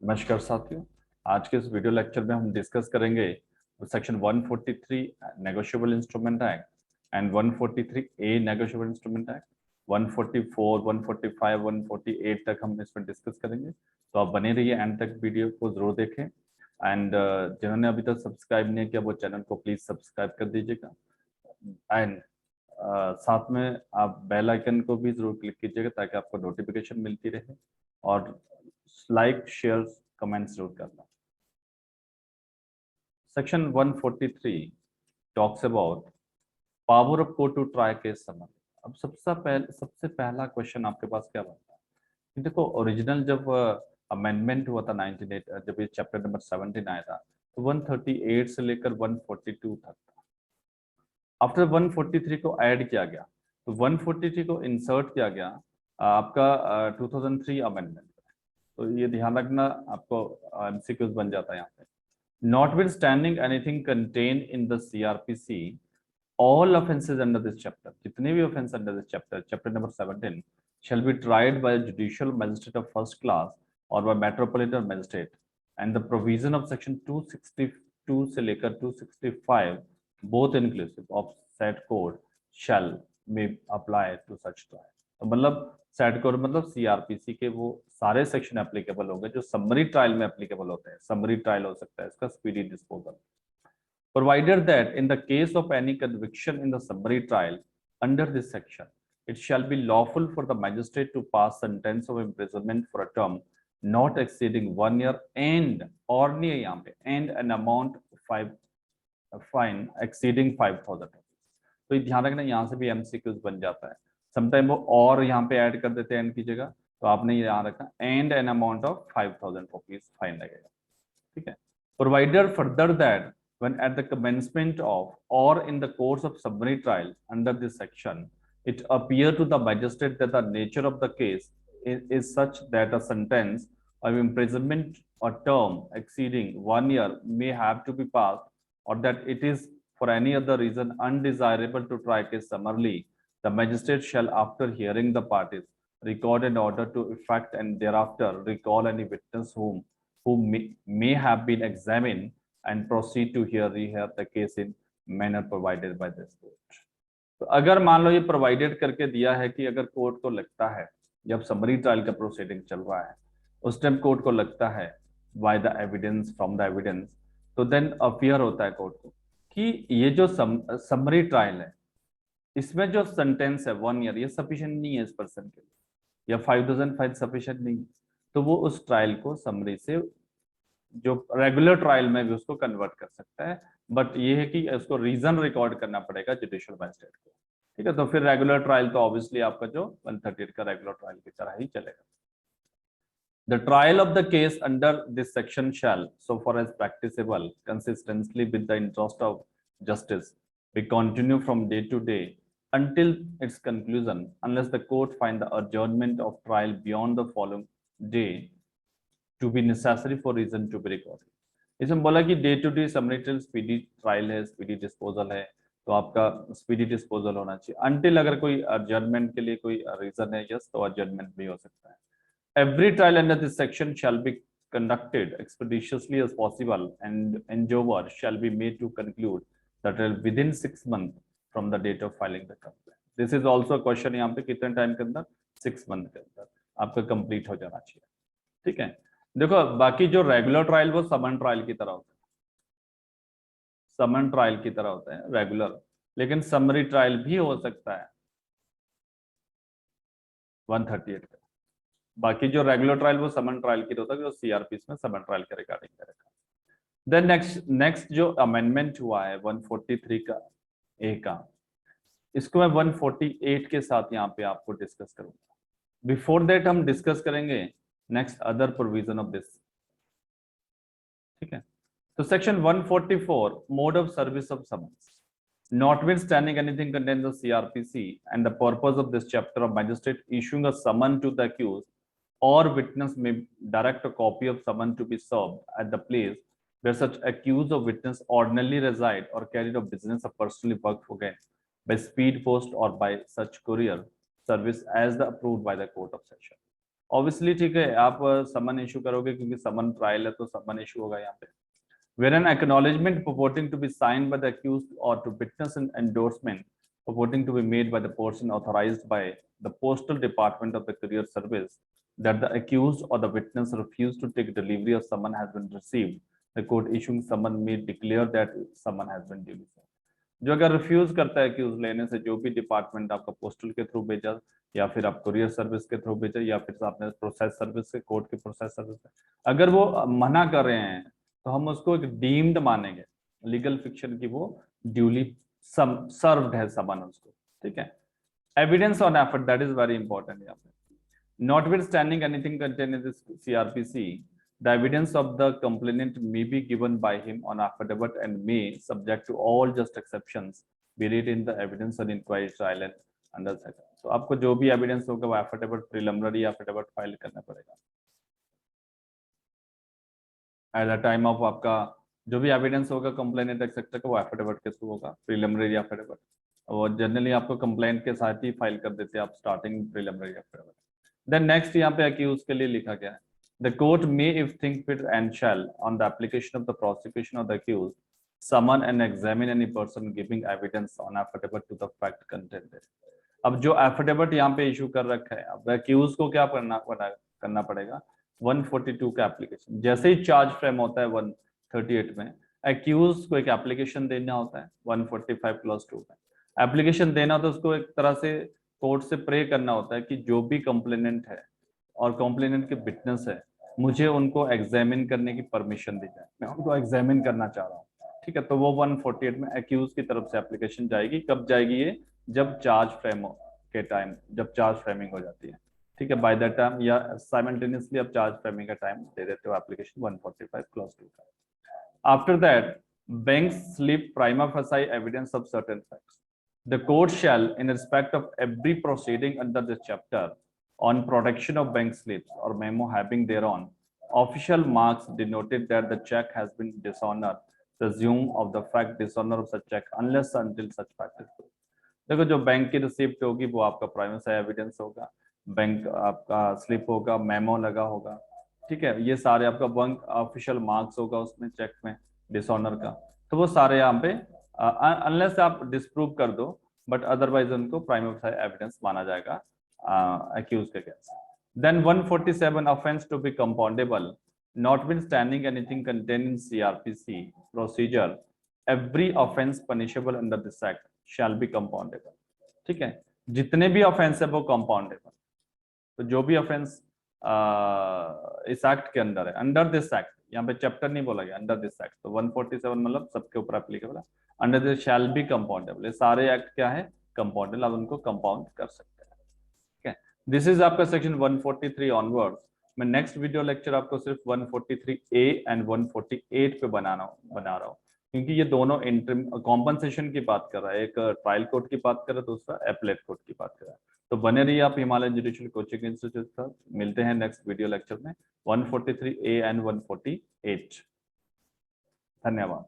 नमस्कार साथियों। आज के इस वीडियो लेक्चर में हम डिस्कस करेंगे section 143 negotiable instrument act and 143 A negotiable instrument act, 144, 145, 148 तक हम इसमें डिस्कस करेंगे। तो आप बने रहिए, एंड तक वीडियो को जरूर देखें। एंड जिन्होंने अभी तक सब्सक्राइब नहीं किया वो चैनल को प्लीज सब्सक्राइब कर दीजिएगा। एंड साथ में आप बेल आइकन को भी जरूर क्लिक कीजिएगा ताकि आपको नोटिफिकेशन मिलती रहे, और लाइक शेयर कमेंट्स जरूर करना। Section 143 talks about power of court to try case summon. अब सबसे पहला क्वेश्चन आपके पास क्या बनता है कि देखो, ओरिजिनल जब अमेंडमेंट हुआ था 1998, जब ये चैप्टर नंबर 17 आया था तो 138 से लेकर 142 तक था। आफ्टर 143 को ऐड किया गया तो 143 को इंसर्ट किया गया आपका 2003 अमेंडमेंट। तो ये ध्यान रखना, आपको एमसीक्यूज बन जाता है यहाँ पे। Notwithstanding anything contained in the CRPC, all offences under this chapter, जितने भी offense under this chapter number 17, shall be tried by a judicial magistrate of first class or by metropolitan magistrate, and the provision of section 262 से लेकर 265 both inclusive of said code shall may apply to such trial। तो मतलब set code मतलब CrPC के वो सारे section applicable होंगे जो समरी ट्रायल में एप्लीकेबल होते हैं। समरी ट्रायल हो सकता है इसका speedy disposal, provided that in the case of any conviction in the summary trial under this section it shall be lawful for the magistrate to pass sentence of imprisonment for a term not exceeding 1 year and और नहीं है यहाँ पे and an amount fine exceeding 5,000 rupees। तो ये ध्यान रखना, यहाँ से भी एमसीक्यूज बन जाता है। समटाइम वो और यहाँ पे ऐड कर देते हैं एंड की जगह, तो आपने ये यहाँ रखना and an amount of 5,000 rupees fine लगेगा। ठीक है। Provider further that when at the commencement of or in the course of summary trial under this section it appear to the magistrate that the nature of the case is such that a sentence of imprisonment or term exceeding 1 year may have to be passed, or that it is for any other reason undesirable to try case summarily, the magistrate shall, after hearing the parties, record an order to effect and thereafter recall any witness who may have been examined and proceed to rehear the case in manner provided by this court। तो अगर मान लो ये provided करके दिया है कि अगर court को लगता है, जब समरी ट्रायल का प्रोसीडिंग चल रहा है उस टाइम कोर्ट को लगता है by the evidence from the evidence, तो देन अपियर होता है कोर्ट को कि ये जो समरी ट्रायल है इसमें जो सेंटेंस है 1 ईयर ये सफिशिएंट नहीं है इस पर्सन के लिए, या 5,000 फाइन सफिशिएंट नहीं है, तो वो उस ट्रायल को समरी से जो रेगुलर ट्रायल में भी उसको कन्वर्ट कर सकता है। बट ये है कि उसको रीजन रिकॉर्ड करना पड़ेगा जुडिशियल मैजिस्ट्रेट को। ठीक है, तो फिर रेगुलर ट्रायल तो ऑब्वियसली आपका जो 138 का रेगुलर ट्रायल की तरह ही चलेगा। The trial of the case under this section shall, so far as practicable, consistently with the interest of justice, be continued from day to day until its conclusion, unless the court find the adjournment of trial beyond the following day to be necessary for reason to be recorded। इसमें बोला कि day to day summary trial speedy trial है, speedy disposal है, तो आपका speedy disposal होना चाहिए until अगर कोई adjournment के लिए कोई रीजन है यस तो adjournment भी हो सकता है। Every trial under this section shall be conducted expeditiously as possible, and endeavor shall be made to conclude the trial within 6 months from the date of filing the complaint। This is also a question, यहाँ पे कितने time के अंदर, 6 month के अंदर आपका complete हो जाना चाहिए। ठीक है, देखो बाकी जो रेगुलर ट्रायल वो समन ट्रायल की तरह होता है, समन ट्रायल की तरह होता है रेगुलर, लेकिन समरी ट्रायल भी हो सकता है 138 का। बाकी जो रेगुलर ट्रायल वो समन ट्रायल की होता है, जो सीआरपी में समन ट्रायल के रिगार्डिंग करेगा। देन नेक्स्ट जो अमेंडमेंट हुआ है 143 का ए का, इसको मैं 148 के साथ यहाँ पे आपको डिस्कस करूंगा। बिफोर दैट हम डिस्कस करेंगे next other provision of this. ठीक है, तो section 144 mode of service of summons. Notwithstanding anything contained in the CRPC and the purpose of this chapter of magistrate issuing a summon to the accused or witness may direct a copy of summon to be served at the place where such accused or witness ordinarily reside or carried of business or personally work for gain by speed post or by such courier service as the approved by the court of session। Obviously ठीक है, आप समन issue करोगे क्योंकि समन trial है तो समन issue होगा यहाँ पे। Where an acknowledgement purporting to be signed by the accused or to witness an endorsement purporting to be made by the person authorized by the postal department of the courier service that the accused or the witness refused to take delivery of summon has been received, the court issuing summon may declare that summon has been duly served. जो अगर refuse करता है accused लेने से, जो भी department आपका postal के थ्रू भेजा या फिर आप कुरियर सर्विस के थ्रू भेजा या फिर आपने प्रोसेस सर्विस से, कोर्ट की प्रोसेस सर्विस से, अगर वो मना कर रहे हैं तो हम उसको एक डीम्ड मानेंगे, लीगल फिक्शन की वो ड्यूली सर्व्ड है समन उसको, ठीक है। Evidence on effort, that is very important यहाँ पे। Notwithstanding anything contained in this CRPC, the evidence of the complainant may be given by him on affidavit and may, subject to all just exceptions, be read in the evidence on inquiry trial and under second. तो आपको जो भी evidence होगा वो affidavit, preliminary affidavit file करना पड़ेगा at the time of आपका जो भी एविडेंस होगा कंप्लेनेंट एक्सेप्टर का, वो एफिडेविट के थ्रू होगा, प्रिलिमिनरी एफिडेविट। और जनरली आपको कंप्लेंट के साथ ही फाइल कर देते हैं आप starting preliminary affidavit. Then next यहाँ पे अक्यूज के लिए लिखा गया है, the court may if think fit and shall on the application of the prosecution of the accused summon and examine any person giving evidence on affidavit to the fact content. अब जो affidavit यहाँ पे issue कर रखा है, अब accused को क्या करना पड़ेगा, 142 का एप्लीकेशन, जैसे ही चार्ज फ्रेम होता है 138 में, अक्यूज को एक एप्लीकेशन देना होता है 145+2 में। एप्लीकेशन देना होता है उसको, एक तरह से कोर्ट से प्रे करना होता है कि जो भी कंप्लेनेंट है और कंप्लेनेंट के विटनेस है, मुझे उनको एग्जामिन करने की परमिशन दी जाए, मैं उनको एग्जामिन करना चाह रहा हूँ, ठीक है। तो वो 148 में अक्यूज की तरफ से एप्लीकेशन जाएगी। कब जाएगी ये, जब चार्ज फ्रेम के टाइम, जब चार्ज फ्रेमिंग हो जाती है, ठीक है, बाय दैट टाइम या साइमल्टेनियसली आप चार्ज फ्रेमिंग का टाइम दे देते हो एप्लीकेशन 145+2 का। After that bank slip prima facie evidence of certain facts. The court shall, in respect of every proceeding under this chapter on protection of bank slips or memo having thereon, official marks denoted that the check has been dishonored, presume of the fact dishonor of such check unless until such fact is proved। देखो जो bank की receipt होगी वो आपका primary evidence होगा, bank आपका slip होगा, memo लगा होगा, ठीक है, ये सारे आपका बैंक ऑफिशियल मार्क्स होगा उसमें चेक में डिसऑनर का, तो वो सारे यहाँ पे अनलेस आप डिस्प्रूव कर दो, बट अदरवाइज उनको प्राइमरी एविडेंस माना जाएगा अक्यूज के case. Then 147 offence to be compoundable, notwithstanding anything contained in CRPC procedure, every offense punishable under this act shall be compoundable। ठीक है, जितने भी ऑफेंस है वो कंपाउंडेबल, तो जो भी ऑफेंस इस एक्ट के अंदर है, अंडर दिस एक्ट, यहाँ पे चैप्टर नहीं बोला गया, अंडर दिस एक्ट, तो 147 मतलब सबके ऊपर एप्लीकेबल है, under this shall be compoundable, ये सारे एक्ट क्या है, कंपाउंडेबल, आप उनको कंपाउंड कर सकते हैं, ठीक है। दिस इज आपका सेक्शन 143 ऑनवर्ड्स। मैं नेक्स्ट वीडियो लेक्चर आपको सिर्फ 143A एंड 148 पे बना रहा हूँ, क्योंकि ये दोनों इंटरम कॉम्पनसेशन की बात कर रहा है, एक ट्रायल कोर्ट की बात कर रहा है, दूसरा एपलेट कोर्ट की बात कर रहा है। तो बने रहिए आप हिमालय जुडिशियल कोचिंग इंस्टीट्यूट पर, मिलते हैं नेक्स्ट वीडियो लेक्चर में 143A एंड 148। धन्यवाद।